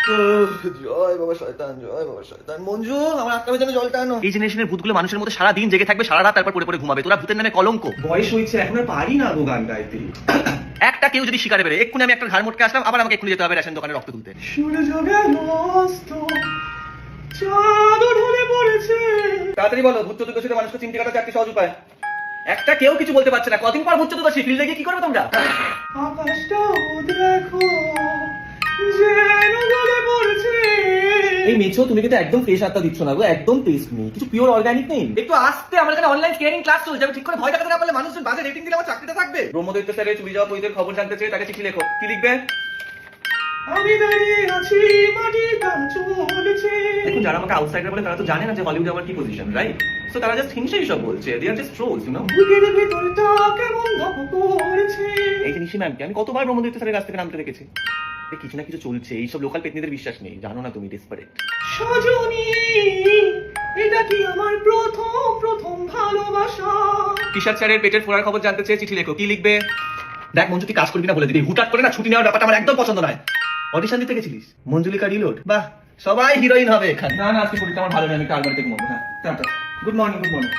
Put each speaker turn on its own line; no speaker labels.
জয় বাবা শয়তান, জয় বাবা শয়তান। মঞ্জু, আমার আটকাবে যেন জলটা আনো। এই জেনারেশনের ভূতগুলো মানুষের মধ্যে সারা দিন জেগে থাকবে, সারা রাত তারপর পড়ে পড়ে ঘুমাবে। তোরা ভূতের নামে কলঙ্ক।
বয়স হয়েছে, এখন আর পারি না গো গান গাইতে।
একটা কেউ যদি শিকারে বেরে, এক্ষুনি আমি একটা ঘাড় মোটকে আসলাম, আবার আমাকে এক্ষুনি যেতে হবে রেশন দোকানে রক্ত তুলতে।
সূর্য গেল অস্ত, চাঁদ ঢলে পড়েছে।
তাড়াতাড়ি বলো, ভূত চতুর্দশীতে মানুষকে চিনতে কাটা 4টি সহজ উপায়। একটা কেউ কিছু বলতে পারছে না। কদিন পর ভূত চতুর্দশী, ফিল্ডে গিয়ে কি করবে তোমরা?
আকাশটাও দেখো যেন গলে পড়েছে। এই মেছো, তুমি কিন্তু একদম ফ্রেশ আত্মা দিচ্ছ না গো, একদম টেস্ট নেই, কিছু পিওর অর্গানিক নেই।
একটু আসতে, আমার এখানে অনলাইন কেয়ারিং ক্লাস চলছে। আমি ঠিক করে ভয় দেখাতে না পারলে মানুষজন বাজে রেটিং দিলে আমার চাকরিটা থাকবে। ব্রহ্মদৈত্য স্যারের চুরি যাওয়া পরিদের খবর জানতে চেয়ে তাকে চিঠি লেখো। কি লিখবে?
আমি দাঁড়িয়ে আছি, মাটির কাজ চলছে।
দেখুন, যারা আমাকে আউটসাইডার বলে তারা তো জানে না যে হলিউডে আমার কি পজিশন, রাইট? সো তারা জাস্ট হিংসেই সব বলছে। দে আর জাস্ট ট্রোলস, ইউ নো।
বুকের ভেতরটা কেমন ধপ করছে।
এই যে নিশি ম্যামকে আমি কতবার ব্রহ্মদৈত্য স্যারের কাছ থেকে নামতে দেখেছি। কিছু না কিছু চলছে। এইসব লোকাল পেতনিদের বিশ্বাস নেই, জানো না তুমি, ডেসপারেট।
সজনী, এটা কি আমার প্রথম ভালোবাসা?
কিশোর স্যারের পেটের ফোড়ার খবর জানতে চেয়ে চিঠি লেখো। কি লিখবে? দেখ মঞ্জু, তুই কাজ করবি না বলে দিবি। হুটহাট করে না ছুটি নেওয়ার ব্যাপারটা আমার একদম পছন্দ নয়। অডিশন দিতে গেছিলিস? মঞ্জুলিকা রিলোড? বাহ, সবাই হিরোইন হবে এখানে।
না না, আজকে শরীরটা আমার ভালো নেই, আমি কাল বাড়িতে ঘুমাবো। হ্যাঁ, গুড মর্নিং, গুড মর্নিং।